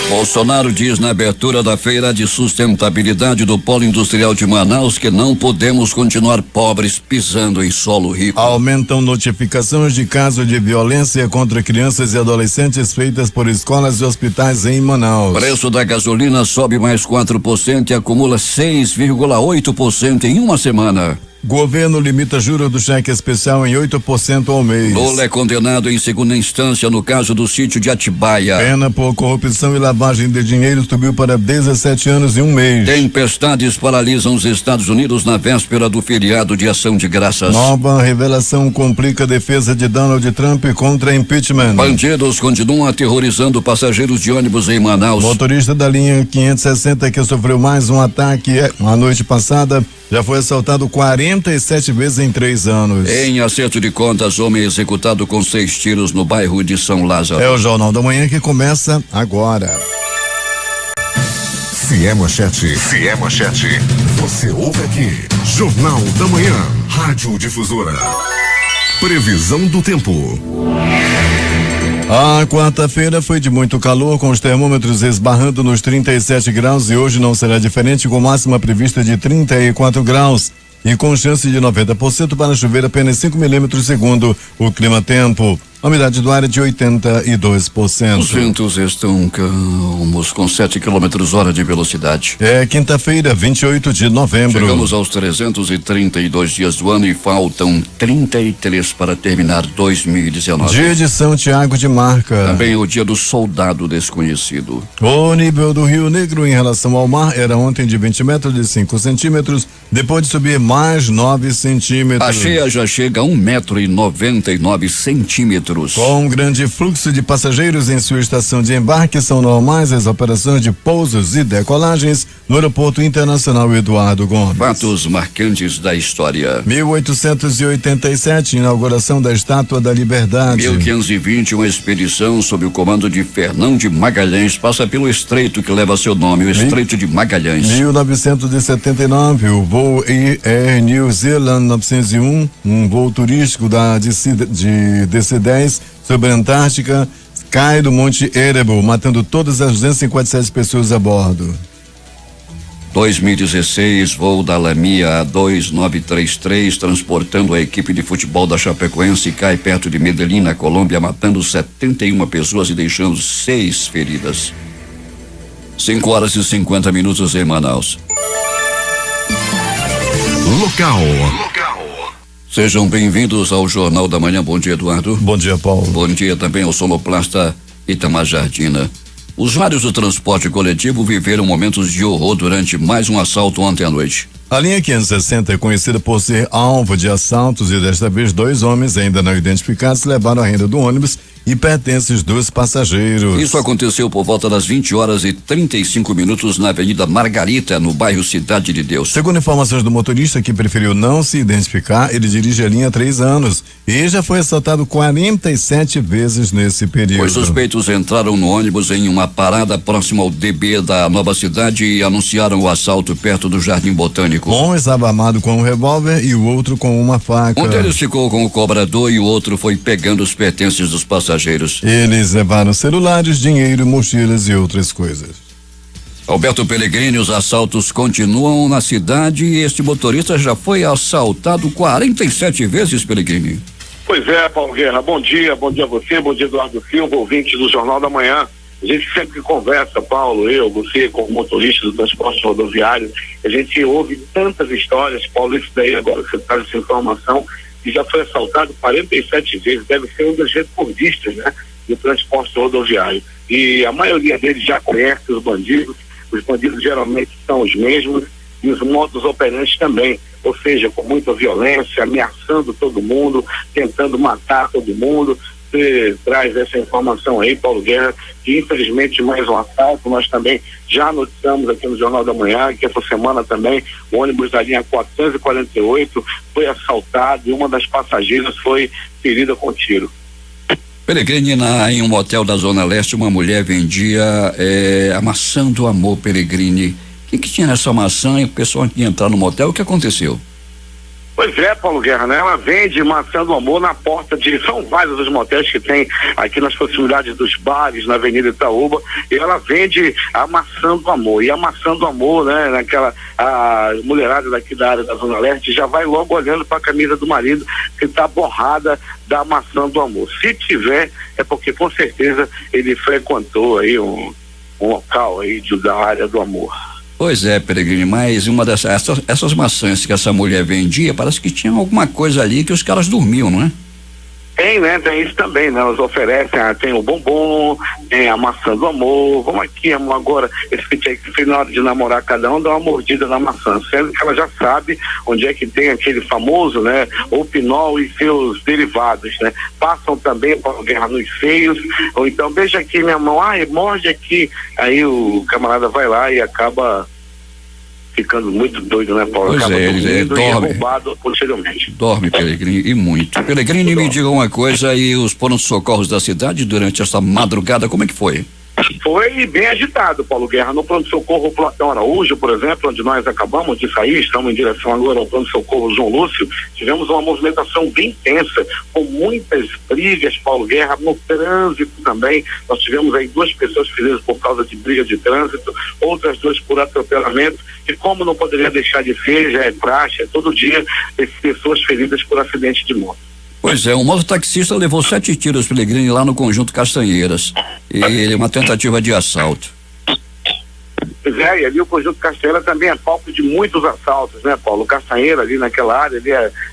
Bolsonaro diz na abertura da Feira de Sustentabilidade do Polo Industrial de Manaus que não podemos continuar pobres pisando em solo rico. Aumentam notificações de casos de violência contra crianças e adolescentes feitas por escolas e hospitais em Manaus. Preço da gasolina sobe mais 4% e acumula 6,8% em uma semana. Governo limita juros do cheque especial em 8% ao mês. Lula é condenado em segunda instância no caso do sítio de Atibaia. Pena por corrupção e lavagem de dinheiro subiu para 17 anos e um mês. Tempestades paralisam os Estados Unidos na véspera do feriado de Ação de Graças. Nova revelação complica a defesa de Donald Trump contra impeachment. Bandidos continuam aterrorizando passageiros de ônibus em Manaus. Motorista da linha 560 que sofreu mais um ataque a noite passada já foi assaltado 47 vezes em 3 anos. Em acerto de contas, homem executado com 6 tiros no bairro de São Lázaro. É o Jornal da Manhã que começa agora. Se é manchete, você ouve aqui. Jornal da Manhã, Rádio Difusora. Previsão do tempo. A quarta-feira foi de muito calor, com os termômetros esbarrando nos 37 graus, e hoje não será diferente, com máxima prevista de 34 graus e com chance de 90% para chover apenas 5 milímetros segundo o Clima Tempo. A umidade do ar é de 82%. Os ventos estão calmos, com 7 km/h de velocidade. É quinta-feira, 28 de novembro. Chegamos aos 332 dias do ano e faltam 33 para terminar 2019. Dia de São Tiago de Marca. Também é o dia do soldado desconhecido. O nível do Rio Negro em relação ao mar era ontem de 20 metros de 5 centímetros, depois de subir mais 9 centímetros. A cheia já chega a 1,99 m. Com um grande fluxo de passageiros em sua estação de embarque, são normais as operações de pousos e decolagens no Aeroporto Internacional Eduardo Gomes. Fatos marcantes da história. 1887, inauguração da Estátua da Liberdade. 1520, uma expedição sob o comando de Fernão de Magalhães passa pelo estreito que leva seu nome, o Estreito de Magalhães. 1979, o voo Air New Zealand 901, um voo turístico de DC-10 sobre a Antártica, cai do Monte Erebor, matando todas as 257 pessoas a bordo. 2016, voo da Lamia 2933, transportando a equipe de futebol da Chapecoense, cai perto de Medellín, na Colômbia, matando 71 pessoas e deixando 6 feridas. 5h50 em Manaus. Local. Sejam bem-vindos ao Jornal da Manhã. Bom dia, Eduardo. Bom dia, Paulo. Bom dia também ao sonoplasta Itamar Jardina. Usuários do transporte coletivo viveram momentos de horror durante mais um assalto ontem à noite. A linha 560 é conhecida por ser alvo de assaltos e desta vez 2 homens ainda não identificados levaram a renda do ônibus e pertences dos passageiros. Isso aconteceu por volta das 20h35 na Avenida Margarita, no bairro Cidade de Deus. Segundo informações do motorista, que preferiu não se identificar, ele dirige a linha há 3 anos e já foi assaltado 47 vezes nesse período. Os suspeitos entraram no ônibus em uma parada próxima ao DB da Nova Cidade e anunciaram o assalto perto do Jardim Botânico. Um estava armado com um revólver e o outro com uma faca. Um deles ficou com o cobrador e o outro foi pegando os pertences dos passageiros. Eles levaram celulares, dinheiro, mochilas e outras coisas. Alberto Pellegrini, os assaltos continuam na cidade e este motorista já foi assaltado 47 vezes, Pellegrini. Pois é, Paulo Guerra, bom dia a você, bom dia Eduardo Silva, ouvinte do Jornal da Manhã. A gente sempre conversa, Paulo, eu, você, como motorista do transporte rodoviário, a gente ouve tantas histórias, Paulo, isso daí agora que você traz essa informação, que já foi assaltado 47 vezes, deve ser um dos recordistas, né, do transporte rodoviário. E a maioria deles já conhece os bandidos geralmente são os mesmos e os modus operantes também, ou seja, com muita violência, ameaçando todo mundo, tentando matar todo mundo. Você traz essa informação aí, Paulo Guerra, que infelizmente mais um assalto. Nós também já noticiamos aqui no Jornal da Manhã que essa semana também o ônibus da linha 448 foi assaltado e uma das passageiras foi ferida com tiro. Pellegrini, em um motel da Zona Leste, uma mulher vendia a maçã do amor, Pellegrini. O que tinha nessa maçã e o pessoal que ia entrar no motel? O que aconteceu? Pois é, Paulo Guerra, né? Ela vende maçã do amor na porta são vários os motéis que tem aqui nas proximidades dos bares, na Avenida Itaúba, e ela vende a maçã do amor. E a maçã do amor, né? A mulherada daqui da área da Zona Leste já vai logo olhando para a camisa do marido que está borrada da maçã do amor. Se tiver, é porque com certeza ele frequentou aí um local aí da área do amor. Pois é, Peregrino, mas uma essas maçãs que essa mulher vendia, parece que tinha alguma coisa ali que os caras dormiam, não é? Tem, né? Tem isso também, né? Elas oferecem, tem o bombom, tem a maçã do amor. Vamos aqui, amor, agora, esse na hora de namorar, cada um dá uma mordida na maçã, sendo que ela já sabe onde é que tem aquele famoso, né? O pinol e seus derivados, né? Passam também para guerra nos seios, ou então, beija aqui minha mão, morde aqui. Aí o camarada vai lá e acaba ficando muito doido, né, Paulo? Pois acaba ele dorme. E é roubado posteriormente. Dorme, Peregrino, e muito. Peregrino, me diga uma coisa, e os pronto-socorros da cidade durante essa madrugada, como é que foi? Foi bem agitado, Paulo Guerra. No pronto-socorro Platão Araújo, por exemplo, onde nós acabamos de sair, estamos em direção agora ao pronto-socorro João Lúcio, tivemos uma movimentação bem intensa, com muitas brigas, Paulo Guerra, no trânsito também. Nós tivemos aí 2 pessoas feridas por causa de briga de trânsito, outras 2 por atropelamento, e como não poderia deixar de ser, já é praxe, é todo dia, pessoas feridas por acidente de moto. Pois é, um mototaxista levou 7 tiros, Peregrino, lá no Conjunto Castanheiras. E uma tentativa de assalto. Pois é, e ali o Conjunto Castanheira também é palco de muitos assaltos, né, Paulo? Castanheira, ali naquela área,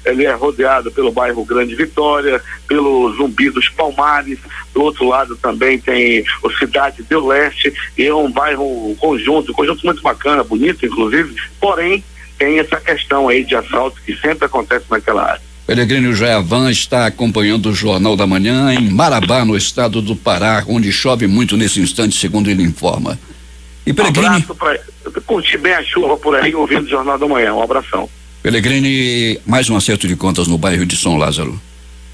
ele é rodeado pelo bairro Grande Vitória, pelo Zumbi dos Palmares, do outro lado também tem o Cidade do Leste, e é um bairro conjunto muito bacana, bonito, inclusive, porém, tem essa questão aí de assalto que sempre acontece naquela área. Peregrino Javan está acompanhando o Jornal da Manhã em Marabá, no estado do Pará, onde chove muito nesse instante, segundo ele informa. E Peregrino... Um abraço para curtir bem a chuva por aí, ouvindo o Jornal da Manhã. Um abração. Peregrino, mais um acerto de contas no bairro de São Lázaro.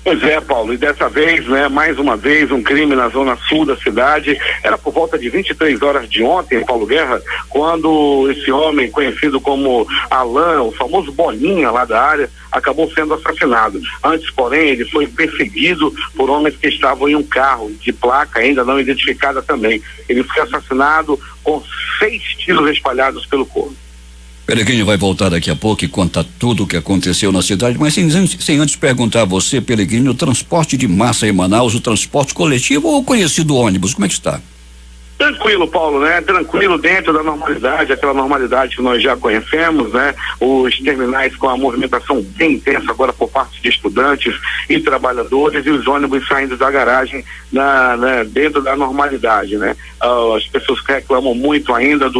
Pois é, Paulo, e dessa vez, né, mais uma vez, um crime na zona sul da cidade. Era por volta de 23 horas de ontem, Paulo Guerra, quando esse homem, conhecido como Alain, o famoso Bolinha lá da área, acabou sendo assassinado. Antes, porém, ele foi perseguido por homens que estavam em um carro de placa ainda não identificada também. Ele foi assassinado com 6 tiros espalhados pelo corpo. Peregrino vai voltar daqui a pouco e contar tudo o que aconteceu na cidade, mas sem antes perguntar a você, Peregrino, o transporte de massa em Manaus, o transporte coletivo ou o conhecido ônibus, como é que está? Tranquilo, Paulo, né? Tranquilo dentro da normalidade, aquela normalidade que nós já conhecemos, né? Os terminais com a movimentação bem intensa agora por parte de estudantes e trabalhadores e os ônibus saindo da garagem dentro da normalidade, né? As pessoas que reclamam muito ainda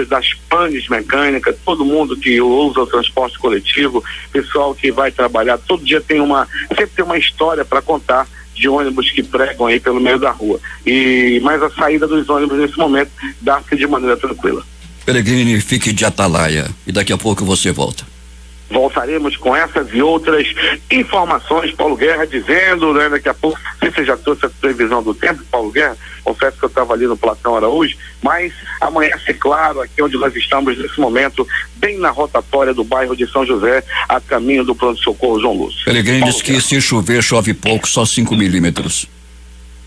das panes mecânicas, todo mundo que usa o transporte coletivo, pessoal que vai trabalhar, todo dia sempre tem uma história para contar de ônibus que pregam aí pelo meio da rua. Mas a saída dos ônibus nesse momento dá-se de maneira tranquila. Peregrino, fique de atalaia e daqui a pouco você volta. Voltaremos com essas e outras informações, Paulo Guerra, dizendo, né, daqui a pouco, não sei se você já trouxe a previsão do tempo, Paulo Guerra, confesso que eu estava ali no Platão Araújo, mas amanhece claro aqui onde nós estamos nesse momento, bem na rotatória do bairro de São José, a caminho do pronto-socorro João Lúcio. Peregrino diz que se chover, chove pouco, só 5 milímetros.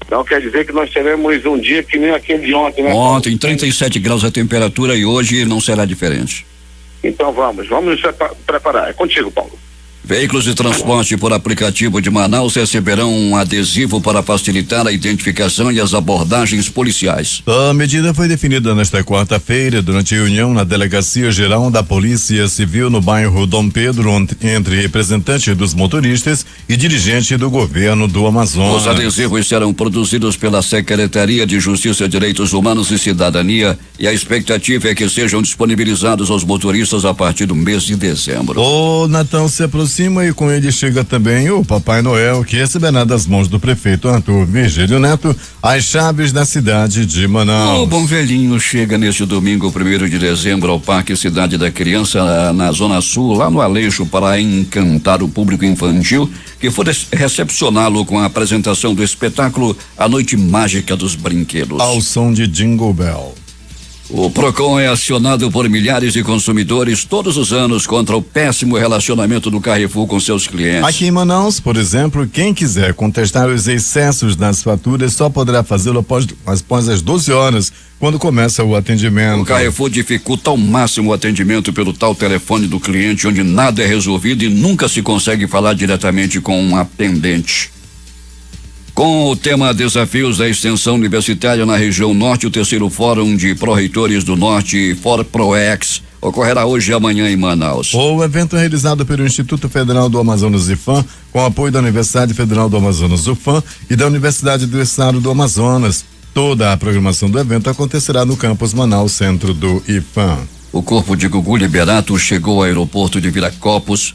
Então quer dizer que nós teremos um dia que nem aquele de ontem, né? Ontem, 37 graus a temperatura e hoje não será diferente. Então vamos nos preparar. É contigo, Paulo. Veículos de transporte por aplicativo de Manaus receberão um adesivo para facilitar a identificação e as abordagens policiais. A medida foi definida nesta quarta-feira durante reunião na Delegacia Geral da Polícia Civil no bairro Dom Pedro, entre representante dos motoristas e dirigente do governo do Amazonas. Os adesivos serão produzidos pela Secretaria de Justiça, Direitos Humanos e Cidadania e a expectativa é que sejam disponibilizados aos motoristas a partir do mês de dezembro. O Natal se aproxima e com ele chega também o Papai Noel, que receberá das mãos do prefeito Arthur Virgílio Neto as chaves da cidade de Manaus. O bom velhinho chega neste domingo, 1º de dezembro, ao Parque Cidade da Criança, na Zona Sul, lá no Aleixo, para encantar o público infantil, que for recepcioná-lo com a apresentação do espetáculo A Noite Mágica dos Brinquedos. Ao som de Jingle Bell. O PROCON é acionado por milhares de consumidores todos os anos contra o péssimo relacionamento do Carrefour com seus clientes. Aqui em Manaus, por exemplo, quem quiser contestar os excessos nas faturas só poderá fazê-lo após as 12 horas, quando começa o atendimento. O Carrefour dificulta ao máximo o atendimento pelo tal telefone do cliente, onde nada é resolvido e nunca se consegue falar diretamente com um atendente. Com o tema Desafios da Extensão Universitária na região Norte, o terceiro Fórum de Pró-Reitores do Norte, ForProEx, ocorrerá hoje e amanhã em Manaus. O evento é realizado pelo Instituto Federal do Amazonas IFAM, com apoio da Universidade Federal do Amazonas UFAM e da Universidade do Estado do Amazonas. Toda a programação do evento acontecerá no campus Manaus, centro do IFAM. O corpo de Gugu Liberato chegou ao aeroporto de Viracopos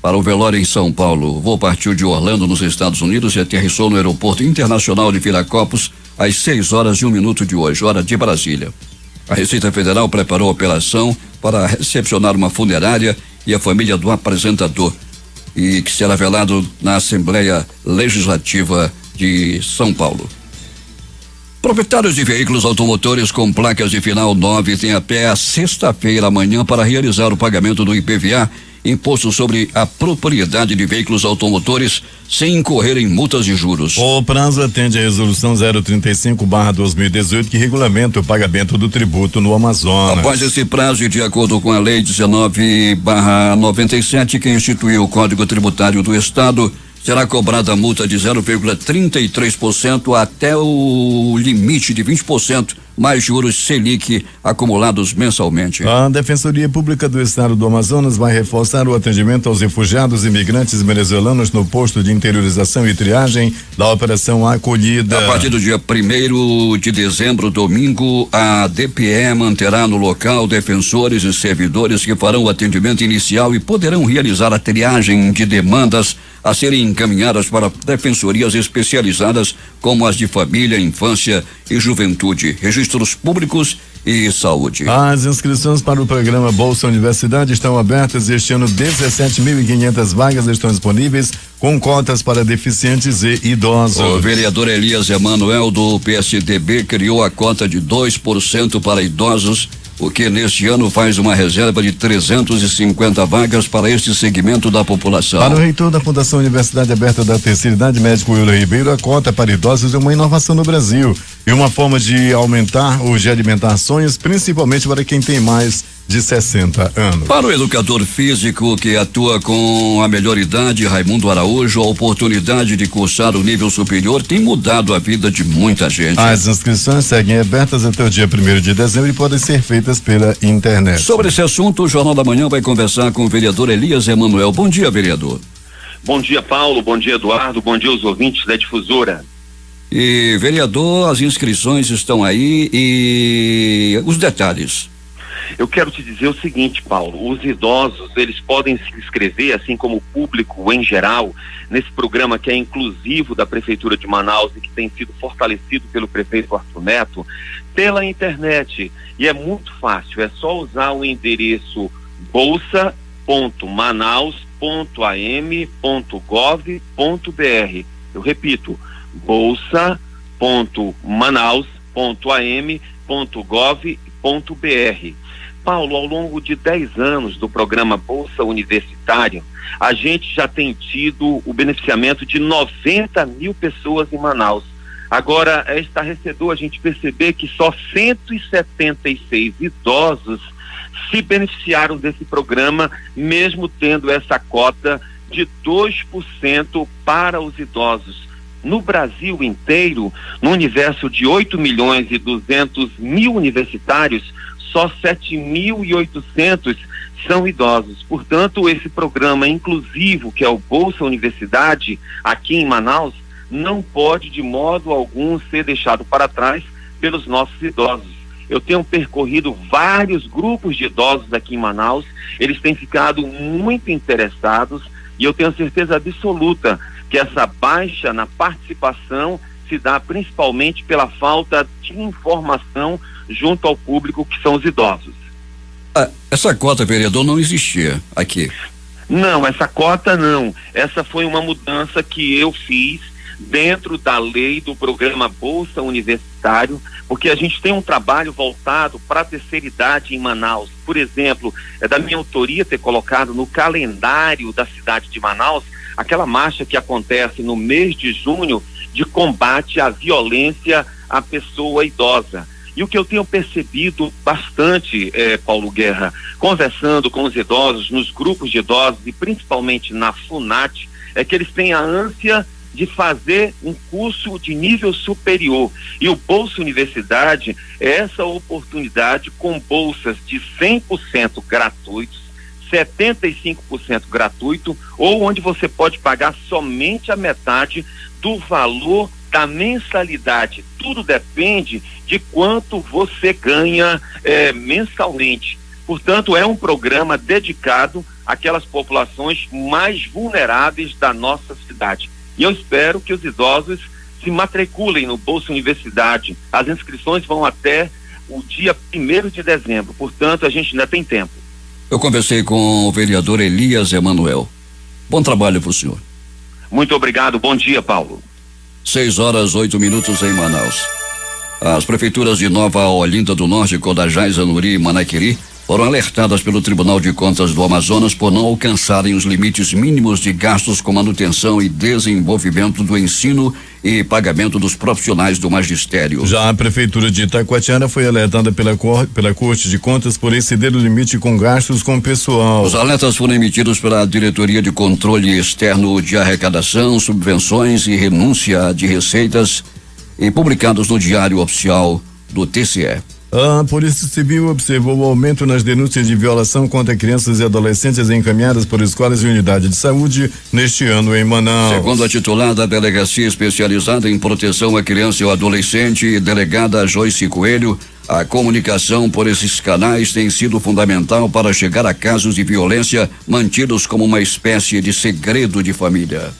para o velório em São Paulo. O voo partiu de Orlando, nos Estados Unidos, e aterrissou no aeroporto internacional de Viracopos às 6h01 de hoje, hora de Brasília. A Receita Federal preparou a operação para recepcionar uma funerária e a família do apresentador, e que será velado na Assembleia Legislativa de São Paulo. Proprietários de veículos automotores com placas de final 9 têm até a sexta-feira amanhã para realizar o pagamento do IPVA, Imposto sobre a Propriedade de Veículos Automotores, sem incorrer em multas de juros. O prazo atende à resolução 035/2018, que regulamenta o pagamento do tributo no Amazonas. Após esse prazo, e de acordo com a Lei 19/97, que instituiu o Código Tributário do Estado, será cobrada a multa de 0,33% até o limite de 20%, mais juros Selic acumulados mensalmente. A Defensoria Pública do Estado do Amazonas vai reforçar o atendimento aos refugiados e imigrantes venezuelanos no posto de interiorização e triagem da Operação Acolhida. A partir do dia 1º de dezembro, domingo, a DPE manterá no local defensores e servidores que farão o atendimento inicial e poderão realizar a triagem de demandas a serem encaminhadas para defensorias especializadas como as de família, infância e juventude, registros públicos e saúde. As inscrições para o programa Bolsa Universidade estão abertas e este ano 17.500 vagas estão disponíveis, com cotas para deficientes e idosos. O vereador Elias Emanuel, do PSDB, criou a cota de 2% para idosos, o que neste ano faz uma reserva de 350 vagas para este segmento da população. Para o reitor da Fundação Universidade Aberta da Terceira Idade, médico William Ribeiro, a cota para idosos é uma inovação no Brasil e uma forma de aumentar ou de alimentar sonhos, principalmente para quem tem mais de 60 anos. Para o educador físico que atua com a melhor idade, Raimundo Araújo, a oportunidade de cursar o nível superior tem mudado a vida de muita gente. As inscrições seguem abertas até o dia 1º de dezembro e podem ser feitas pela internet. Sobre esse assunto, o Jornal da Manhã vai conversar com o vereador Elias Emanuel. Bom dia, vereador. Bom dia, Paulo. Bom dia, Eduardo. Bom dia aos ouvintes da Difusora. E, vereador, as inscrições estão aí e os detalhes. Eu quero te dizer o seguinte, Paulo, os idosos, eles podem se inscrever, assim como o público em geral, nesse programa que é inclusivo da Prefeitura de Manaus e que tem sido fortalecido pelo prefeito Arthur Neto, pela internet. E é muito fácil, é só usar o endereço bolsa.manaus.am.gov.br. Eu repito, bolsa.manaus.am.gov.br. Paulo, ao longo de 10 anos do programa Bolsa Universitário, a gente já tem tido o beneficiamento de 90 mil pessoas em Manaus. Agora, é estarrecedor a gente perceber que só 176 idosos se beneficiaram desse programa, mesmo tendo essa cota de 2% para os idosos. No Brasil inteiro, no universo de 8.200.000 universitários, só 7.800 são idosos. Portanto, esse programa inclusivo, que é o Bolsa Universidade, aqui em Manaus, não pode de modo algum ser deixado para trás pelos nossos idosos. Eu tenho percorrido vários grupos de idosos aqui em Manaus, eles têm ficado muito interessados e eu tenho certeza absoluta que essa baixa na participação se dá principalmente pela falta de informação junto ao público, que são os idosos. Essa cota, vereador, não existia aqui. Não, essa cota não. Essa foi uma mudança que eu fiz dentro da lei do programa Bolsa Universitário, porque a gente tem um trabalho voltado para a terceira idade em Manaus. Por exemplo, é da minha autoria ter colocado no calendário da cidade de Manaus aquela marcha que acontece no mês de junho de combate à violência à pessoa idosa. E o que eu tenho percebido bastante, Paulo Guerra, conversando com os idosos, nos grupos de idosos e principalmente na FUNAT, é que eles têm a ânsia de fazer um curso de nível superior. E o Bolsa Universidade é essa oportunidade com bolsas de 100% gratuitos, 75% gratuito, ou onde você pode pagar somente a metade do valor da mensalidade. Tudo depende de quanto você ganha mensalmente. Portanto, é um programa dedicado àquelas populações mais vulneráveis da nossa cidade. E eu espero que os idosos se matriculem no Bolsa Universidade. As inscrições vão até o dia 1º de dezembro. Portanto, a gente ainda tem tempo. Eu conversei com o vereador Elias Emanuel. Bom trabalho para o senhor. Muito obrigado. Bom dia, Paulo. 6:08 em Manaus. As prefeituras de Nova Olinda do Norte, Codajás, Anuri e Manaquiri foram alertadas pelo Tribunal de Contas do Amazonas por não alcançarem os limites mínimos de gastos com manutenção e desenvolvimento do ensino e pagamento dos profissionais do magistério. Já a prefeitura de Itacoatiara foi alertada pela Corte de Contas por exceder o limite com gastos com pessoal. Os alertas foram emitidos pela Diretoria de Controle Externo de Arrecadação, Subvenções e Renúncia de Receitas e publicados no Diário Oficial do TCE. A Polícia Civil observou o aumento nas denúncias de violação contra crianças e adolescentes encaminhadas por escolas e unidades de saúde neste ano em Manaus. Segundo a titular da Delegacia Especializada em Proteção à Criança e ao Adolescente, delegada Joyce Coelho, a comunicação por esses canais tem sido fundamental para chegar a casos de violência mantidos como uma espécie de segredo de família.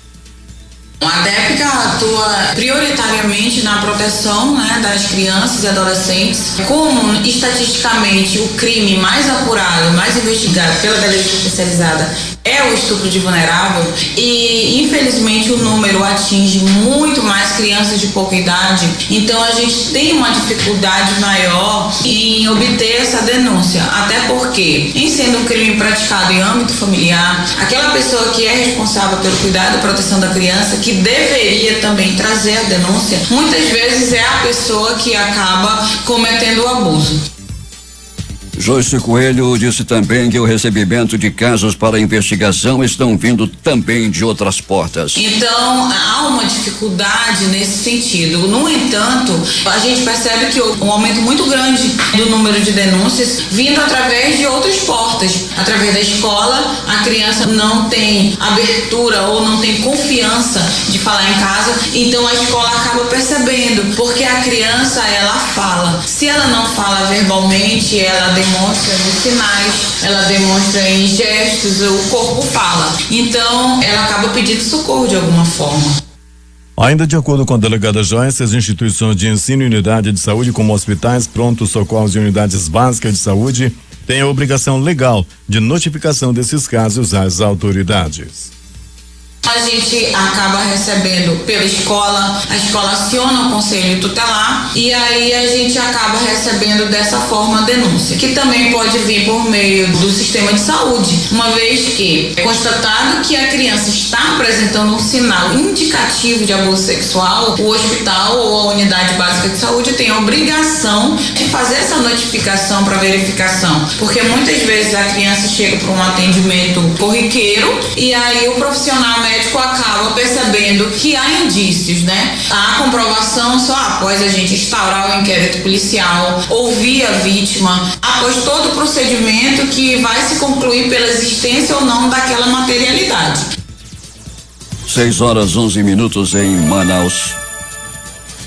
A DEPCA atua prioritariamente na proteção, das crianças e adolescentes. Como estatisticamente o crime mais apurado, mais investigado pela Delegacia Especializada é o estupro de vulnerável e infelizmente o número atinge muito mais crianças de pouca idade, então a gente tem uma dificuldade maior em obter essa denúncia, até porque, em sendo um crime praticado em âmbito familiar, aquela pessoa que é responsável pelo cuidado e proteção da criança, que deveria também trazer a denúncia, muitas vezes é a pessoa que acaba cometendo o abuso. Joyce Coelho disse também que o recebimento de casos para investigação estão vindo também de outras portas. Então, há uma dificuldade nesse sentido. No entanto, a gente percebe que houve um aumento muito grande do número de denúncias vindo através de outras portas. Através da escola, a criança não tem abertura ou não tem confiança de falar em casa, então a escola acaba percebendo, porque a criança, ela fala. Se ela não fala verbalmente, ela demonstra nos sinais, ela demonstra em gestos, o corpo fala. Então, ela acaba pedindo socorro de alguma forma. Ainda de acordo com a delegada Joyce, as instituições de ensino e unidade de saúde, como hospitais, prontos socorros e unidades básicas de saúde, têm a obrigação legal de notificação desses casos às autoridades. A gente acaba recebendo pela escola, a escola aciona o conselho tutelar e aí a gente acaba recebendo dessa forma a denúncia, que também pode vir por meio do sistema de saúde, uma vez que é constatado que a criança está apresentando um sinal indicativo de abuso sexual, o hospital ou a unidade básica de saúde tem a obrigação de fazer essa notificação para verificação, porque muitas vezes a criança chega para um atendimento corriqueiro e aí o profissional médico acaba percebendo que há indícios, Há comprovação só após a gente instaurar o inquérito policial, ouvir a vítima, após todo o procedimento que vai se concluir pela existência ou não daquela materialidade. 6:11 em Manaus.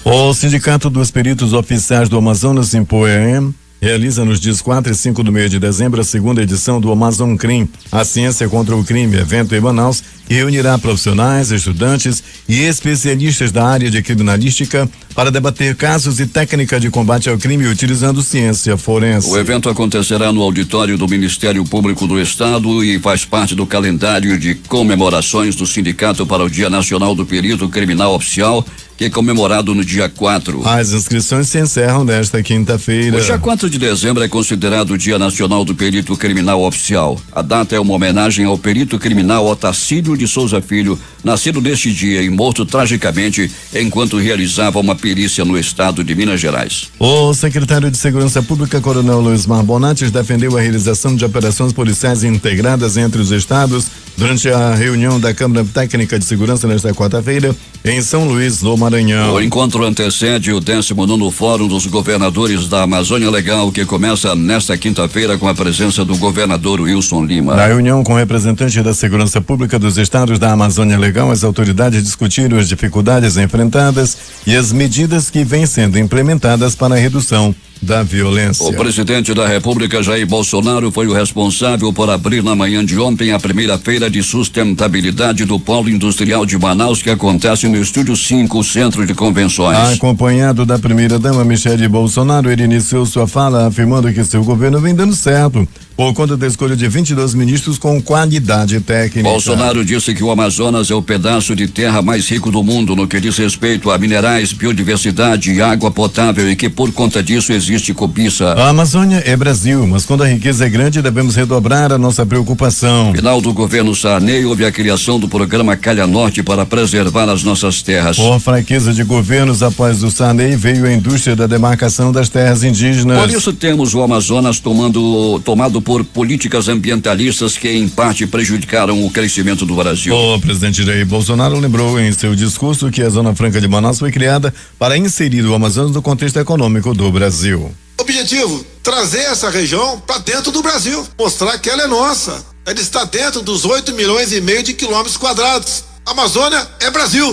O Sindicato dos Peritos Oficiais do Amazonas, Simpoem, realiza nos dias 4 e 5 do mês de dezembro a segunda edição do Amazon Crime, a ciência contra o crime, evento em Manaus, que reunirá profissionais, estudantes e especialistas da área de criminalística para debater casos e técnica de combate ao crime utilizando ciência forense. O evento acontecerá no auditório do Ministério Público do Estado e faz parte do calendário de comemorações do Sindicato para o Dia Nacional do Perito Criminal Oficial, que é comemorado no dia 4. As inscrições se encerram nesta quinta-feira. O dia 4 de dezembro é considerado o Dia Nacional do Perito Criminal Oficial. A data é uma homenagem ao perito criminal Otacílio de Souza Filho, nascido neste dia e morto tragicamente enquanto realizava uma perícia no estado de Minas Gerais. O secretário de Segurança Pública, Coronel Luiz Mar Bonates, defendeu a realização de operações policiais integradas entre os estados durante a reunião da Câmara Técnica de Segurança nesta quarta-feira em São Luís, no Maranhão. O encontro antecede o 19º Fórum dos Governadores da Amazônia Legal, que começa nesta quinta-feira com a presença do governador Wilson Lima. Na reunião com representantes da Segurança Pública dos estados da Amazônia Legal, as autoridades discutiram as dificuldades enfrentadas e as medidas que vêm sendo implementadas para a redução da violência. O presidente da República, Jair Bolsonaro, foi o responsável por abrir na manhã de ontem a primeira feira de sustentabilidade do Polo Industrial de Manaus, que acontece no Estúdio 5, Centro de Convenções. Acompanhado da primeira-dama Michele Bolsonaro, ele iniciou sua fala afirmando que seu governo vem dando certo por conta da escolha de 22 ministros com qualidade técnica. Bolsonaro disse que o Amazonas é o pedaço de terra mais rico do mundo no que diz respeito a minerais, biodiversidade e água potável, e que por conta disso existe cobiça. A Amazônia é Brasil, mas quando a riqueza é grande devemos redobrar a nossa preocupação. Final do governo Sarney, houve a criação do programa Calha Norte para preservar as nossas terras. Por fraqueza de governos após o Sarney, veio a indústria da demarcação das terras indígenas. Por isso temos o Amazonas tomado por políticas ambientalistas que em parte prejudicaram o crescimento do Brasil. O presidente Jair Bolsonaro lembrou em seu discurso que a Zona Franca de Manaus foi criada para inserir o Amazonas no contexto econômico do Brasil. Objetivo: trazer essa região para dentro do Brasil, mostrar que ela é nossa. Ela está dentro dos 8,5 milhões de quilômetros quadrados. A Amazônia é Brasil.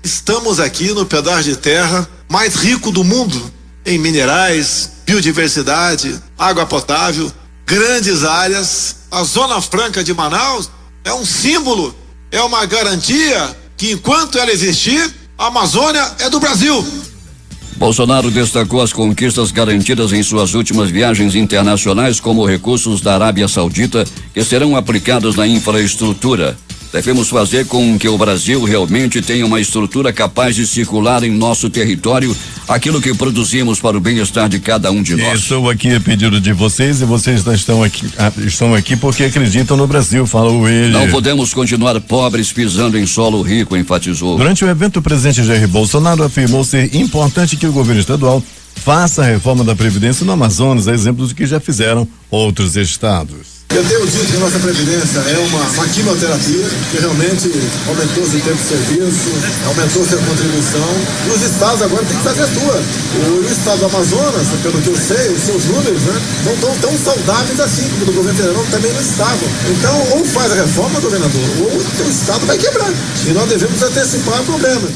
Estamos aqui no pedaço de terra mais rico do mundo, em minerais, biodiversidade, água potável, grandes áreas. A Zona Franca de Manaus é um símbolo, é uma garantia que enquanto ela existir, a Amazônia é do Brasil. Bolsonaro destacou as conquistas garantidas em suas últimas viagens internacionais, como recursos da Arábia Saudita que serão aplicados na infraestrutura. Devemos fazer com que o Brasil realmente tenha uma estrutura capaz de circular em nosso território aquilo que produzimos para o bem-estar de cada um de nós. Estou aqui a pedido de vocês e vocês estão aqui porque acreditam no Brasil, falou ele. Não podemos continuar pobres pisando em solo rico, enfatizou. Durante o evento, o presidente Jair Bolsonaro afirmou ser importante que o governo estadual faça a reforma da Previdência no Amazonas, a exemplo do que já fizeram outros estados. Eu tenho dito que a nossa Previdência é uma quimioterapia que realmente aumentou seu tempo de serviço, aumentou sua contribuição, e os estados agora têm que fazer a sua. O estado do Amazonas, pelo que eu sei, os seus números, né, não estão tão saudáveis assim como o do governo federal também não estavam. Então, ou faz a reforma, governador, ou o estado vai quebrar. E nós devemos antecipar o problema.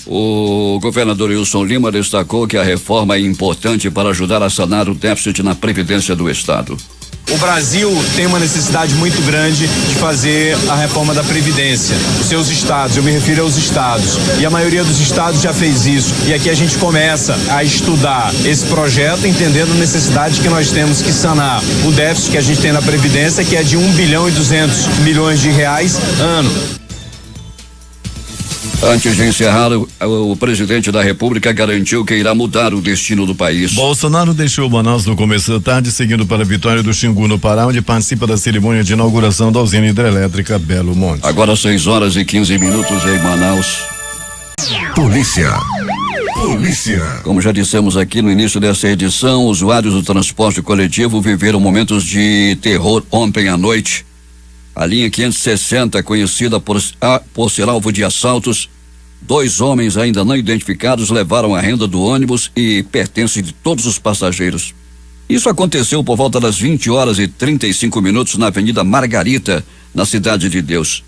O governador Wilson Lima destacou que a reforma é importante para ajudar a sanar o déficit na Previdência do Estado. O Brasil tem uma necessidade muito grande de fazer a reforma da Previdência. Os seus estados, eu me refiro aos estados, e a maioria dos estados já fez isso. E aqui a gente começa a estudar esse projeto, entendendo a necessidade que nós temos que sanar o déficit que a gente tem na Previdência, que é de 1 bilhão e 200 milhões de reais ano. Antes de encerrar, o presidente da República garantiu que irá mudar o destino do país. Bolsonaro deixou Manaus no começo da tarde, seguindo para a Vitória do Xingu, no Pará, onde participa da cerimônia de inauguração da usina hidrelétrica Belo Monte. Agora 6h15 em Manaus. Polícia. Como já dissemos aqui no início dessa edição, usuários do transporte coletivo viveram momentos de terror ontem à noite. A linha 560, conhecida por ser alvo de assaltos, 2 homens ainda não identificados levaram a renda do ônibus e pertences de todos os passageiros. Isso aconteceu por volta das 20h35 na Avenida Margarita, na Cidade de Deus.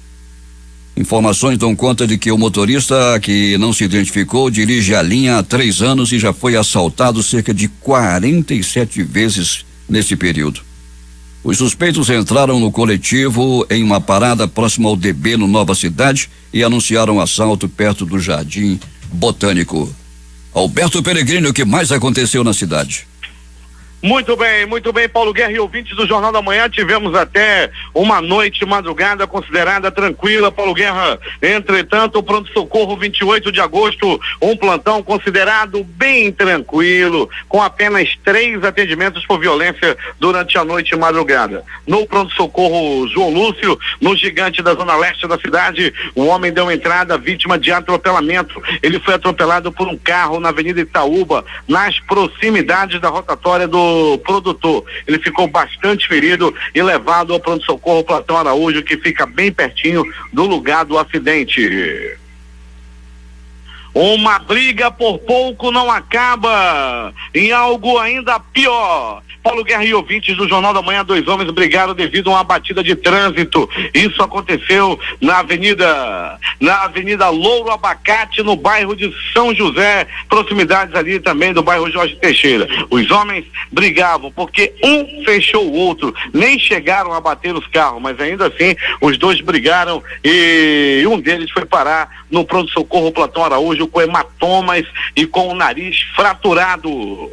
Informações dão conta de que o motorista, que não se identificou, dirige a linha há 3 anos e já foi assaltado cerca de 47 vezes nesse período. Os suspeitos entraram no coletivo em uma parada próxima ao DB no Nova Cidade e anunciaram um assalto perto do Jardim Botânico. Alberto Peregrino, o que mais aconteceu na cidade? Muito bem, Paulo Guerra e ouvintes do Jornal da Manhã, tivemos até uma noite, madrugada considerada tranquila, Paulo Guerra. Entretanto, o pronto-socorro 28 de agosto, um plantão considerado bem tranquilo, com apenas 3 atendimentos por violência durante a noite e madrugada. No pronto-socorro João Lúcio, no Gigante da Zona Leste da cidade, o homem deu entrada vítima de atropelamento. Ele foi atropelado por um carro na Avenida Itaúba, nas proximidades da rotatória do produtor. Ele ficou bastante ferido e levado ao pronto-socorro Platão Araújo, que fica bem pertinho do lugar do acidente. Uma briga por pouco não acaba em algo ainda pior. Paulo Guerra e ouvintes do Jornal da Manhã, 2 homens brigaram devido a uma batida de trânsito. Isso aconteceu na Avenida Louro Abacate, no bairro de São José, proximidades ali também do bairro Jorge Teixeira. Os homens brigavam porque um fechou o outro, nem chegaram a bater os carros, mas ainda assim os dois brigaram e um deles foi parar no pronto-socorro Platão Araújo com hematomas e com o nariz fraturado.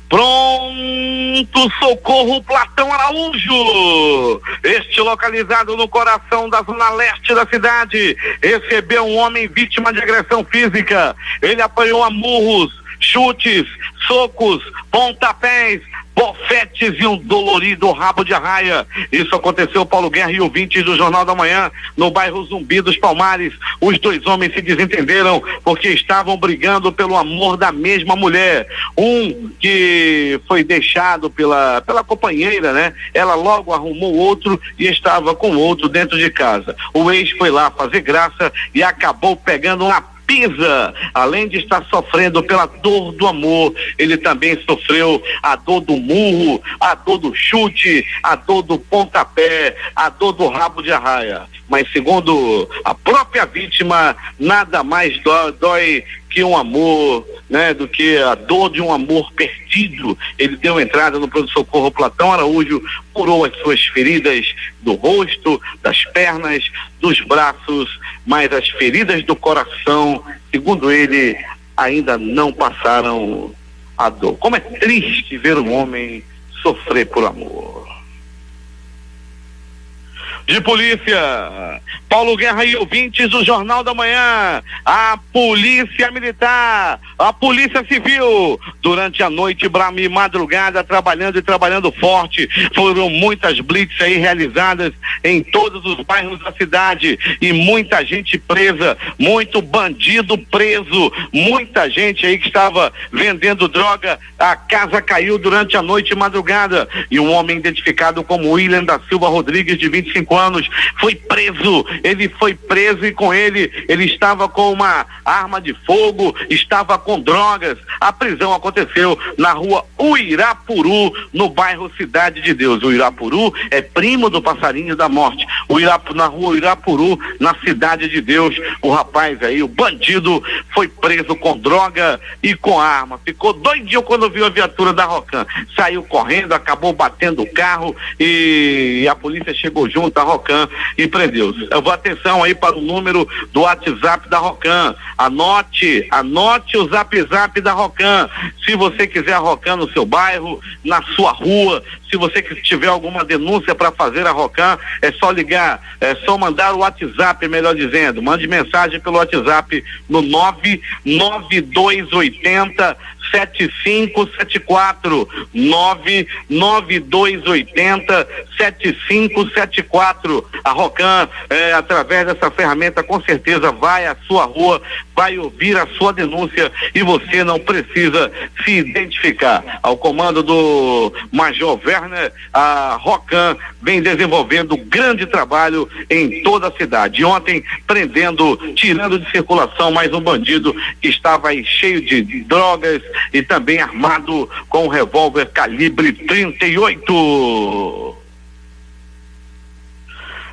Pronto socorro Platão Araújo, este localizado no coração da zona leste da cidade, recebeu um homem vítima de agressão física. Ele apanhou a murros, chutes, socos, pontapés, bofetes e um dolorido rabo de arraia. Isso aconteceu, Paulo Guerra e ouvintes do Jornal da Manhã, no bairro Zumbi dos Palmares. Os 2 homens se desentenderam porque estavam brigando pelo amor da mesma mulher. Um que foi deixado pela companheira, né? Ela logo arrumou outro e estava com outro dentro de casa. O ex foi lá fazer graça e acabou pegando uma pisa. Além de estar sofrendo pela dor do amor, ele também sofreu a dor do murro, a dor do chute, a dor do pontapé, a dor do rabo de arraia. Mas segundo a própria vítima, nada mais dói que um amor, né, do que a dor de um amor perdido. Ele deu entrada no pronto-socorro Platão Araújo, curou as suas feridas do rosto, das pernas, dos braços, mas as feridas do coração, segundo ele, ainda não passaram a dor. Como é triste ver um homem sofrer por amor. De polícia, Paulo Guerra e ouvintes do Jornal da Manhã, a polícia militar, a polícia civil, durante a noite e madrugada, trabalhando forte. Foram muitas blitz aí realizadas em todos os bairros da cidade e muita gente presa, muito bandido preso, muita gente aí que estava vendendo droga. A casa caiu durante a noite e madrugada e um homem identificado como William da Silva Rodrigues, de 25 anos, foi preso. Ele foi preso e com ele estava com uma arma de fogo, estava com drogas. A prisão aconteceu na rua Uirapuru, no bairro Cidade de Deus. O Uirapuru é primo do Passarinho da Morte. Na rua Uirapuru, na Cidade de Deus, o rapaz aí, o bandido, foi preso com droga e com arma. Ficou doidinho quando viu a viatura da Rocan. Saiu correndo, acabou batendo o carro e a polícia chegou junto à Rocan e prendeu-se. Eu vou atenção aí para o número do WhatsApp da Rocan. Anote o zap da Rocan. Se você quiser a Rocan no seu bairro, na sua rua, se você tiver alguma denúncia para fazer a Rocan, é só ligar, é só mandar o WhatsApp, melhor dizendo. Mande mensagem pelo WhatsApp no 99280 7574, 99280 7574. A Rocan, através dessa ferramenta, com certeza vai à sua rua, vai ouvir a sua denúncia e você não precisa se identificar. Ao comando do Major Werner, a Rocan vem desenvolvendo grande trabalho em toda a cidade. Ontem, tirando de circulação mais um bandido que estava aí cheio de drogas e também armado com um revólver calibre 38.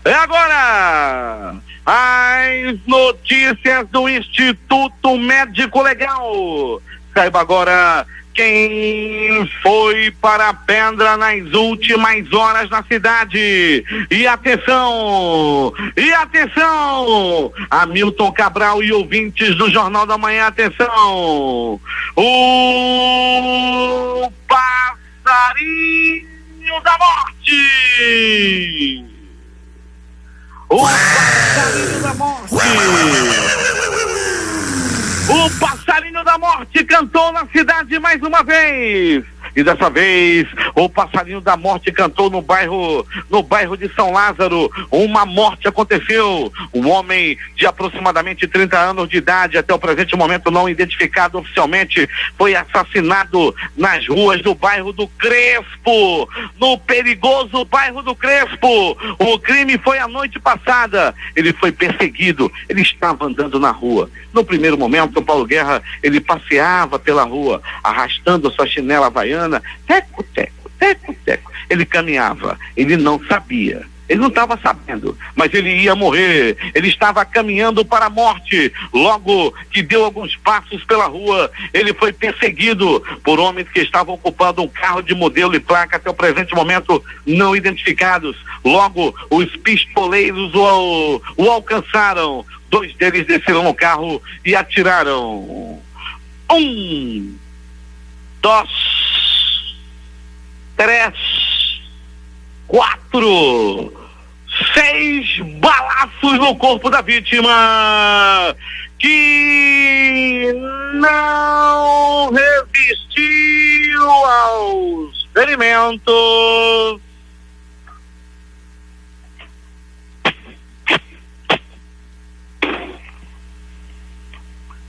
É agora as notícias do Instituto Médico Legal. Saiba agora quem foi para a pedra nas últimas horas na cidade. E atenção! Hamilton Cabral e ouvintes do Jornal da Manhã, atenção! O passarinho da morte! O passarinho da morte! O passarinho da morte cantou na cidade mais uma vez. E dessa vez, o passarinho da morte cantou no bairro de São Lázaro. Uma morte aconteceu. Um homem de aproximadamente 30 anos de idade, até o presente momento não identificado oficialmente, foi assassinado nas ruas do bairro do Crespo, no perigoso bairro do Crespo. O crime foi a noite passada. Ele foi perseguido. Ele estava andando na rua. No primeiro momento, o Paulo Guerra, ele passeava pela rua, arrastando sua chinela havaiana, teco, teco, teco, teco. Ele caminhava, ele não sabia, ele não estava sabendo, mas ele ia morrer. Ele estava caminhando para a morte. Logo que deu alguns passos pela rua, ele foi perseguido por homens que estavam ocupando um carro de modelo e placa até o presente momento não identificados. Logo, os pistoleiros o alcançaram. 2 deles desceram no carro e atiraram. 1, 2, 3, 4, 6 balaços no corpo da vítima, que não resistiu aos ferimentos.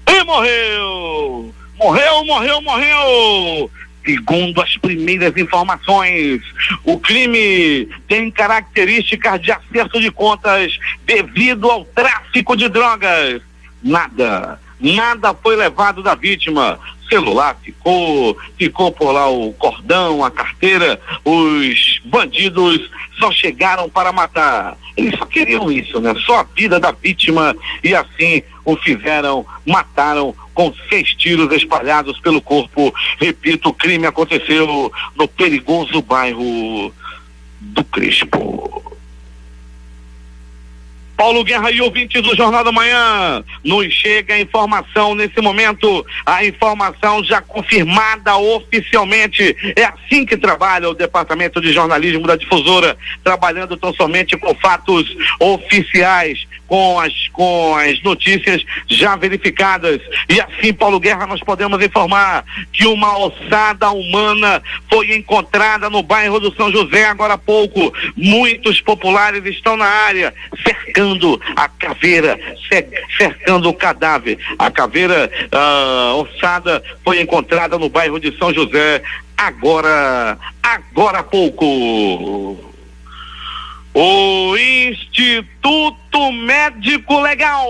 E morreu. Segundo as primeiras informações, o crime tem características de acerto de contas devido ao tráfico de drogas. Nada foi levado da vítima. Celular ficou por lá, o cordão, a carteira. Os bandidos só chegaram para matar. Eles só queriam isso, né? Só a vida da vítima, e assim o fizeram, mataram com 6 tiros espalhados pelo corpo. Repito, o crime aconteceu no perigoso bairro do Crespo. Paulo Guerra e ouvintes do Jornal da Manhã, nos chega a informação nesse momento, a informação já confirmada oficialmente. É assim que trabalha o Departamento de Jornalismo da Difusora, trabalhando tão somente com fatos oficiais, com as notícias já verificadas. E assim, Paulo Guerra, nós podemos informar que uma ossada humana foi encontrada no bairro do São José agora há pouco. Muitos populares estão na área, cercando a caveira, cercando o cadáver. A caveira ossada foi encontrada no bairro de São José agora há pouco. O Instituto Médico Legal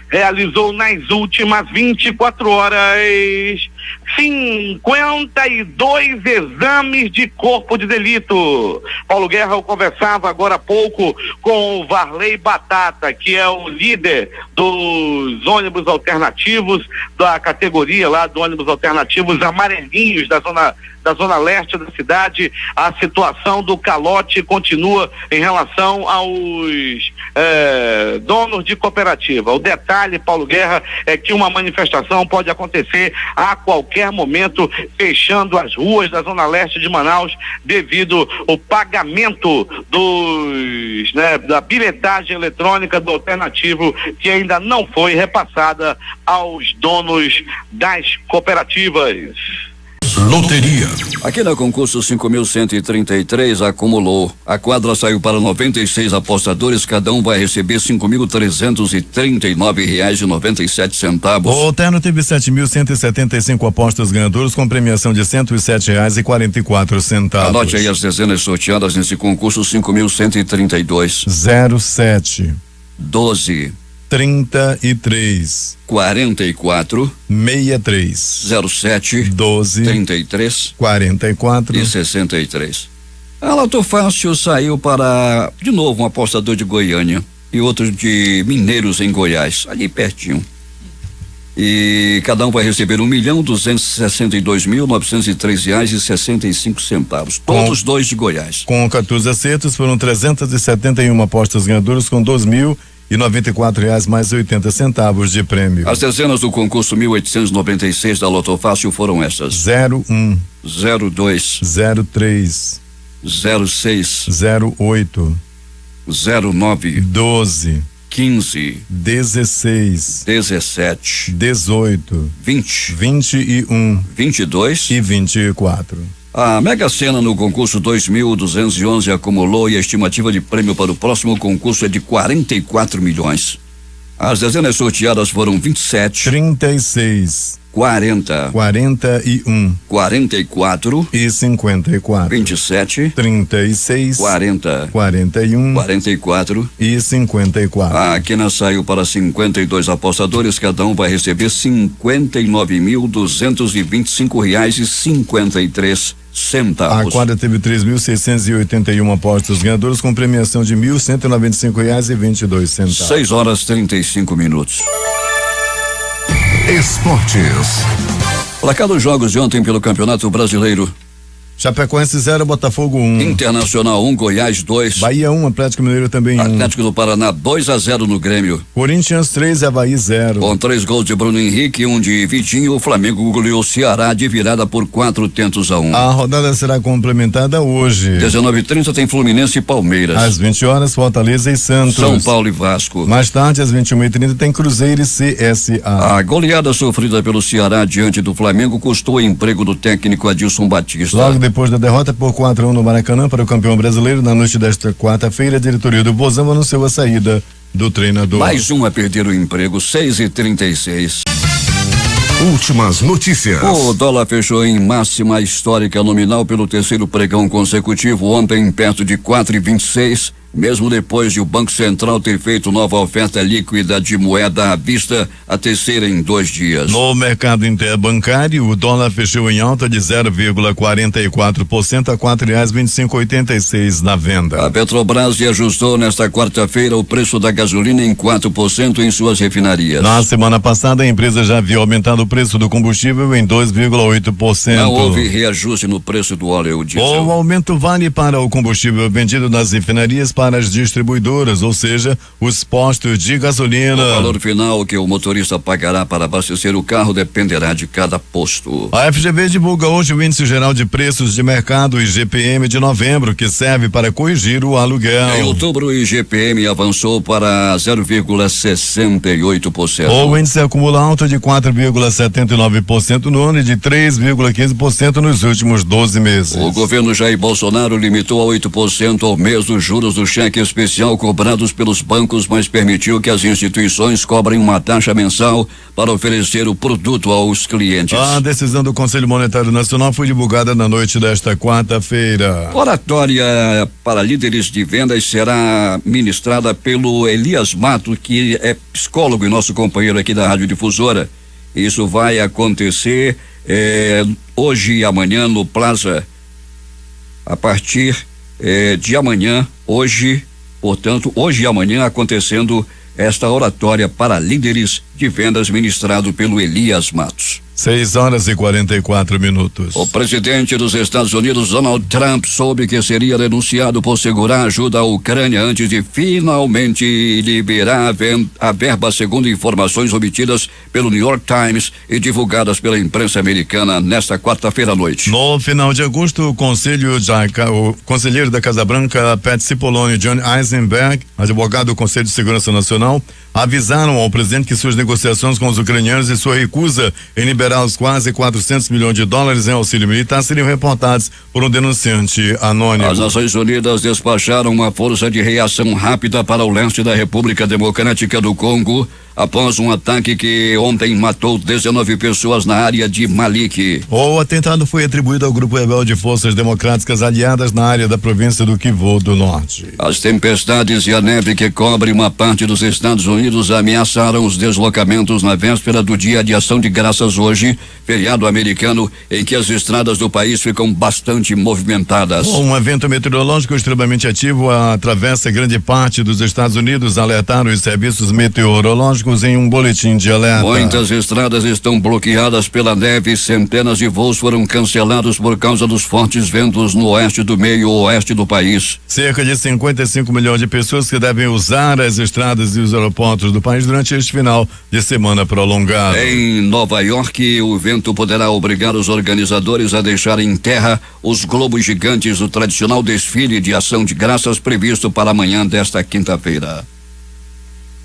realizou nas últimas 24 horas 52 exames de corpo de delito. Paulo Guerra, eu conversava agora há pouco com o Varley Batata, que é o líder dos ônibus alternativos, da categoria lá do ônibus alternativos amarelinhos da zona leste da cidade. A situação do calote continua em relação aos donos de cooperativa. O detalhe, Paulo Guerra, é que uma manifestação pode acontecer a qualquer momento, fechando as ruas da zona leste de Manaus, devido ao pagamento da bilhetagem eletrônica do alternativo, que ainda não foi repassada aos donos das cooperativas. Loteria. Aqui na concurso 5.133 acumulou. A quadra saiu para 96 apostadores, cada um vai receber R$5.339,97. O terno teve 7.175 apostas ganhadoras com premiação de R$107,44. Anote aí as dezenas sorteadas nesse concurso 5.132. 07 12 33 44 63 07 12 33 44 e 63. A Loto Fácil saiu para, de novo, um apostador de Goiânia e outro de Mineiros em Goiás, ali pertinho. E cada um vai receber R$1.262.903,65. Todos dois de Goiás. Com 14 acertos, foram 371 apostas ganhadoras com R$2.094 mais 80 centavos de prêmio. As dezenas do concurso 1896 da Loto Fácil foram essas: 01, 02, 03, 06, 08, 09, 12, 15, 16, 17, 18, 20, 21 22 e 24. A Mega Sena no concurso 2.211 acumulou e a estimativa de prêmio para o próximo concurso é de 44 milhões. As dezenas sorteadas foram 27, 36, 40, 41 44 e 54. 27, 36, 40, 41 44 e 54. A quina saiu para 52 apostadores, cada um vai receber R$59.225,53. A quadra teve 3.681 apostas ganhadoras com premiação de R$1.195,22. 6h35. Esportes. Placar dos jogos de ontem pelo Campeonato Brasileiro: Chapecoense 0, Botafogo 1. Internacional 1, Goiás 2. Bahia 1, Atlético Mineiro também 1. Atlético do Paraná 2-0 no Grêmio. Corinthians 3, Avaí 0. Com 3 gols de Bruno Henrique e 1 de Vitinho, o Flamengo goleou o Ceará de virada por 4-1. A rodada será complementada hoje. 19h30 tem Fluminense e Palmeiras. Às 20 horas, Fortaleza e Santos. São Paulo e Vasco. Mais tarde, às 21h30, tem Cruzeiro e CSA. A goleada sofrida pelo Ceará diante do Flamengo custou o emprego do técnico Adilson Batista. Logo depois da derrota por 4-1 no Maracanã para o campeão brasileiro, na noite desta quarta-feira, a diretoria do Bozão anunciou a saída do treinador. Mais um a perder o emprego, 6h36. Últimas notícias. O dólar fechou em máxima histórica nominal pelo terceiro pregão consecutivo, ontem perto de 4,26, mesmo depois de o Banco Central ter feito nova oferta líquida de moeda à vista, a terceira em 2 dias. No mercado interbancário, o dólar fechou em alta de 0,44% a R$4,2586 na venda. A Petrobras ajustou nesta quarta-feira o preço da gasolina em 4% em suas refinarias. Na semana passada, a empresa já havia aumentado o preço do combustível em 2,8%. Não houve reajuste no preço do óleo diesel. O aumento vale para o combustível vendido nas refinarias para as distribuidoras, ou seja, os postos de gasolina. O valor final que o motorista pagará para abastecer o carro dependerá de cada posto. A FGV divulga hoje o Índice Geral de Preços de Mercado, IGPM, de novembro, que serve para corrigir o aluguel. Em outubro, o IGPM avançou para 0,68%. O índice acumula alta de 4,79% no ano e de 3,15% nos últimos 12 meses. O governo Jair Bolsonaro limitou a 8% ao mês os juros do cheque especial cobrados pelos bancos, mas permitiu que as instituições cobrem uma taxa mensal para oferecer o produto aos clientes. A decisão do Conselho Monetário Nacional foi divulgada na noite desta quarta-feira. Oratória para líderes de vendas será ministrada pelo Elias Mato, que é psicólogo e nosso companheiro aqui da Rádio Difusora. Isso vai acontecer hoje e amanhã no Plaza, a partir de amanhã, hoje e amanhã, acontecendo esta oratória para líderes de vendas ministrado pelo Elias Matos. 6h44. O presidente dos Estados Unidos, Donald Trump, soube que seria denunciado por segurar ajuda à Ucrânia antes de finalmente liberar a verba, segundo informações obtidas pelo New York Times e divulgadas pela imprensa americana nesta quarta-feira à noite. No final de agosto, o conselheiro da Casa Branca, Pat Cipollone e John Eisenberg, advogado do Conselho de Segurança Nacional, avisaram ao presidente que suas negociações com os ucranianos e sua recusa em liberar os quase $400 milhões em auxílio militar seriam reportados por um denunciante anônimo. As Nações Unidas despacharam uma força de reação rápida para o leste da República Democrática do Congo após um ataque que ontem matou 19 pessoas na área de Malik. O atentado foi atribuído ao grupo rebelde de Forças Democráticas Aliadas na área da província do Kivu do Norte. As tempestades e a neve que cobrem uma parte dos Estados Unidos ameaçaram os deslocamentos na véspera do Dia de Ação de Graças hoje, feriado americano, em que as estradas do país ficam bastante movimentadas. Um evento meteorológico extremamente ativo atravessa grande parte dos Estados Unidos, alertaram os serviços meteorológicos em um boletim de alerta. Muitas estradas estão bloqueadas pela neve, centenas de voos foram cancelados por causa dos fortes ventos no oeste do meio oeste do país. Cerca de 55 milhões de pessoas que devem usar as estradas e os aeroportos do país durante este final de semana prolongado. Em Nova York, o vento poderá obrigar os organizadores a deixar em terra os globos gigantes do tradicional desfile de ação de graças previsto para amanhã desta quinta-feira.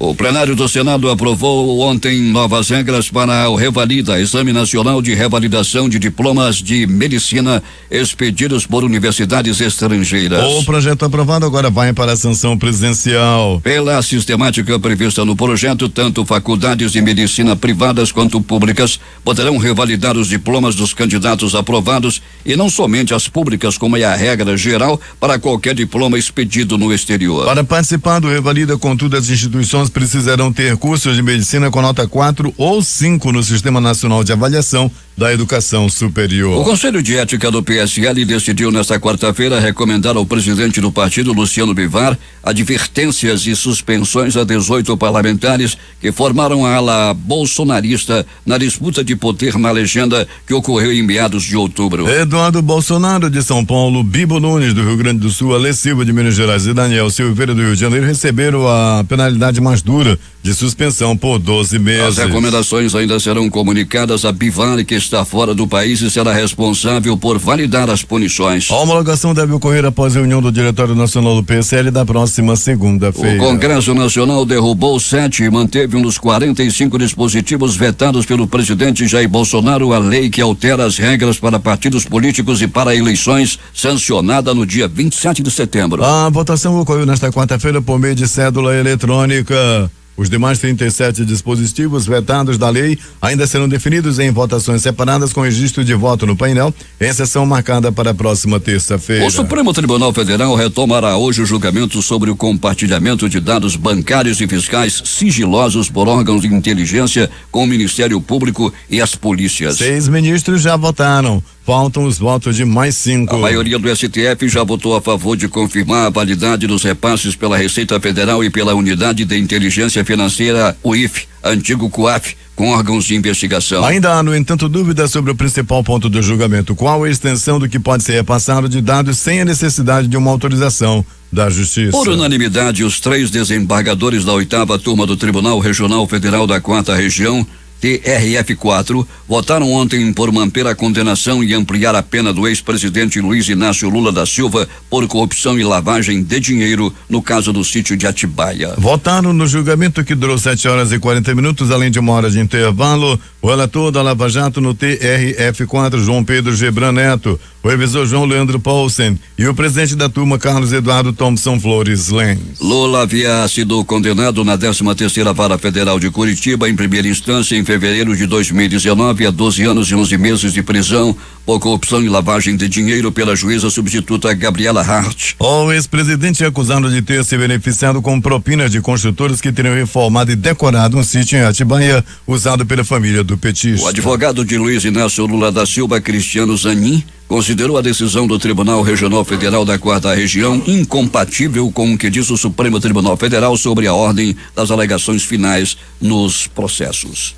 O plenário do Senado aprovou ontem novas regras para o Revalida, Exame Nacional de Revalidação de Diplomas de Medicina expedidos por universidades estrangeiras. O projeto aprovado agora vai para a sanção presidencial. Pela sistemática prevista no projeto, tanto faculdades de medicina privadas quanto públicas poderão revalidar os diplomas dos candidatos aprovados e não somente as públicas, como é a regra geral para qualquer diploma expedido no exterior. Para participar do Revalida, contudo, as instituições precisarão ter cursos de medicina com nota 4 ou 5 no Sistema Nacional de Avaliação da Educação Superior. O Conselho de Ética do PSL decidiu nesta quarta-feira recomendar ao presidente do partido, Luciano Bivar, advertências e suspensões a 18 parlamentares que formaram a ala bolsonarista na disputa de poder na legenda que ocorreu em meados de outubro. Eduardo Bolsonaro de São Paulo, Bibo Nunes do Rio Grande do Sul, Ale Silva de Minas Gerais e Daniel Silveira do Rio de Janeiro receberam a penalidade mais dura de suspensão por 12 meses. As recomendações ainda serão comunicadas a Bivar, que está fora do país e será responsável por validar as punições. A homologação deve ocorrer após a reunião do Diretório Nacional do PSL da próxima segunda-feira. O Congresso Nacional derrubou 7 e manteve um dos 45 dispositivos vetados pelo presidente Jair Bolsonaro, a lei que altera as regras para partidos políticos e para eleições, sancionada no dia 27 de setembro. A votação ocorreu nesta quarta-feira por meio de cédula eletrônica. Os demais 37 dispositivos vetados da lei ainda serão definidos em votações separadas com registro de voto no painel, em sessão marcada para a próxima terça-feira. O Supremo Tribunal Federal retomará hoje o julgamento sobre o compartilhamento de dados bancários e fiscais sigilosos por órgãos de inteligência com o Ministério Público e as polícias. 6 ministros já votaram. Faltam os votos de mais 5. A maioria do STF já votou a favor de confirmar a validade dos repasses pela Receita Federal e pela Unidade de Inteligência Financeira, UIF, antigo CUAF, com órgãos de investigação. Ainda há, no entanto, dúvidas sobre o principal ponto do julgamento: qual a extensão do que pode ser repassado de dados sem a necessidade de uma autorização da Justiça. Por unanimidade, os 3 desembargadores da 8ª turma do Tribunal Regional Federal da 4ª Região, TRF4, votaram ontem por manter a condenação e ampliar a pena do ex-presidente Luiz Inácio Lula da Silva por corrupção e lavagem de dinheiro no caso do sítio de Atibaia. Votaram no julgamento, que durou 7 horas e 40 minutos, além de 1 hora de intervalo, o relator da Lava Jato no TRF4, João Pedro Gebran Neto, o revisor João Leandro Paulsen e o presidente da turma, Carlos Eduardo Thompson Flores Lenz. Lula havia sido condenado na 13ª Vara Federal de Curitiba em primeira instância em fevereiro de 2019 a 12 anos e 11 meses de prisão por corrupção e lavagem de dinheiro pela juíza substituta Gabriela Hart. O ex-presidente é acusado de ter se beneficiado com propinas de construtores que teriam reformado e decorado um sítio em Atibaia usado pela família do petista. O advogado de Luiz Inácio Lula da Silva, Cristiano Zanin, considerou a decisão do Tribunal Regional Federal da 4ª Região incompatível com o que diz o Supremo Tribunal Federal sobre a ordem das alegações finais nos processos.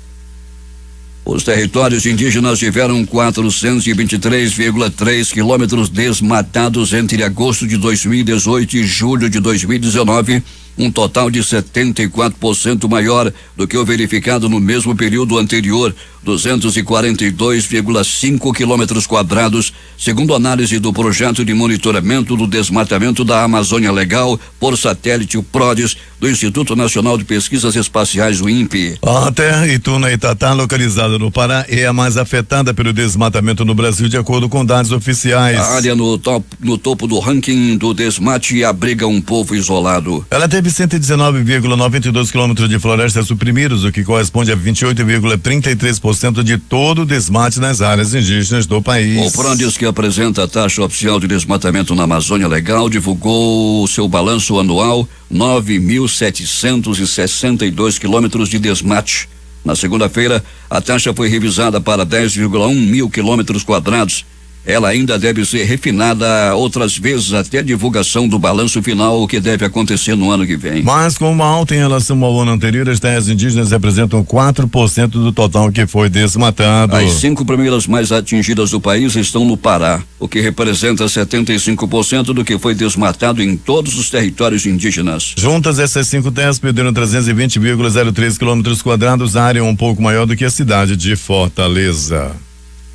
Os territórios indígenas tiveram 423,3 quilômetros desmatados entre agosto de 2018 e julho de 2019, um total de 74% maior do que o verificado no mesmo período anterior, 242,5 quilômetros quadrados, segundo análise do projeto de monitoramento do desmatamento da Amazônia Legal por satélite, o PRODES, do Instituto Nacional de Pesquisas Espaciais, o INPE. A terra Ituna Itatá, localizada no Pará é a mais afetada pelo desmatamento no Brasil, de acordo com dados oficiais. A área no topo do ranking do desmate abriga um povo isolado. Ela teve 119,92 quilômetros de florestas suprimidos, o que corresponde a 28,33% de todo o desmate nas áreas indígenas do país. O PRODES, que apresenta a taxa oficial de desmatamento na Amazônia Legal, divulgou seu balanço anual: 9.762 quilômetros de desmate. Na segunda-feira, a taxa foi revisada para 10,1 mil quilômetros quadrados. Ela ainda deve ser refinada outras vezes até a divulgação do balanço final, o que deve acontecer no ano que vem. Mas com uma alta em relação ao ano anterior, as terras indígenas representam 4% do total que foi desmatado. As 5 primeiras mais atingidas do país estão no Pará, o que representa 75% do que foi desmatado em todos os territórios indígenas. Juntas, essas 5 terras perderam 320,03 quilômetros quadrados, área um pouco maior do que a cidade de Fortaleza.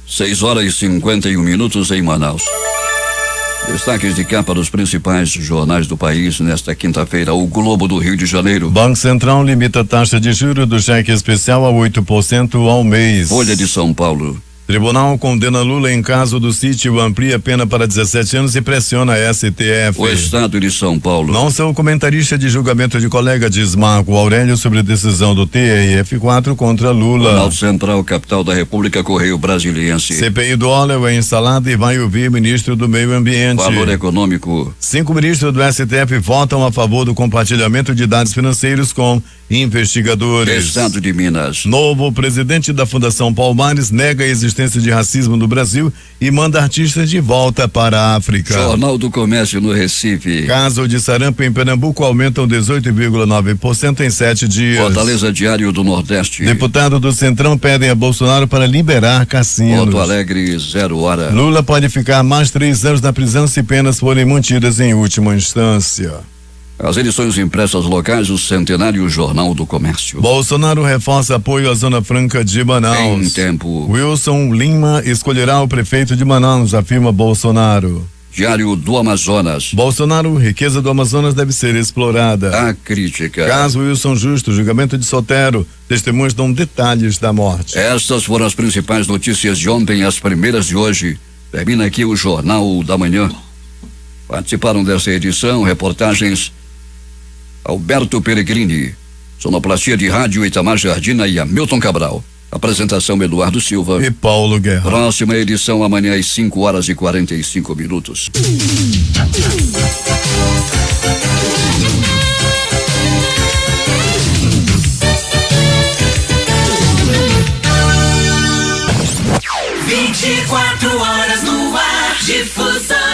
6h51 em Manaus. Destaques de capa dos principais jornais do país nesta quinta-feira. O Globo do Rio de Janeiro. Banco Central limita a taxa de juros do cheque especial a 8% ao mês. Folha de São Paulo. Tribunal condena Lula em caso do sítio, amplia a pena para 17 anos e pressiona a STF. O Estado de São Paulo. Não sou comentarista de julgamento de colega, diz Marco Aurélio sobre decisão do TRF4 contra Lula. Jornal Central, capital da República, Correio Brasiliense. CPI do óleo é instalada e vai ouvir ministro do Meio Ambiente. Valor Econômico. 5 ministros do STF votam a favor do compartilhamento de dados financeiros com investigadores. Estado de Minas. Novo presidente da Fundação Palmares nega a existência de racismo no Brasil e manda artistas de volta para a África. Jornal do Comércio no Recife. Caso de sarampo em Pernambuco aumentam 18,9% em 7 dias. Fortaleza, Diário do Nordeste. Deputado do Centrão pedem a Bolsonaro para liberar cassinos. Porto Alegre, 0 hora. Lula pode ficar mais 3 anos na prisão se penas forem mantidas em última instância. As edições impressas locais, o Centenário Jornal do Comércio. Bolsonaro reforça apoio à Zona Franca de Manaus. Em tempo. Wilson Lima escolherá o prefeito de Manaus, afirma Bolsonaro. Diário do Amazonas. Bolsonaro, riqueza do Amazonas deve ser explorada. A crítica. Caso Wilson Justo, julgamento de Sotero, testemunhas dão detalhes da morte. Estas foram as principais notícias de ontem, as primeiras de hoje. Termina aqui o Jornal da Manhã. Participaram dessa edição reportagens Alberto Peregrini, sonoplastia de rádio Itamar Jardina e Hamilton Cabral. Apresentação Eduardo Silva e Paulo Guerra. Próxima edição amanhã às 5h45. Horas no ar, Difusão.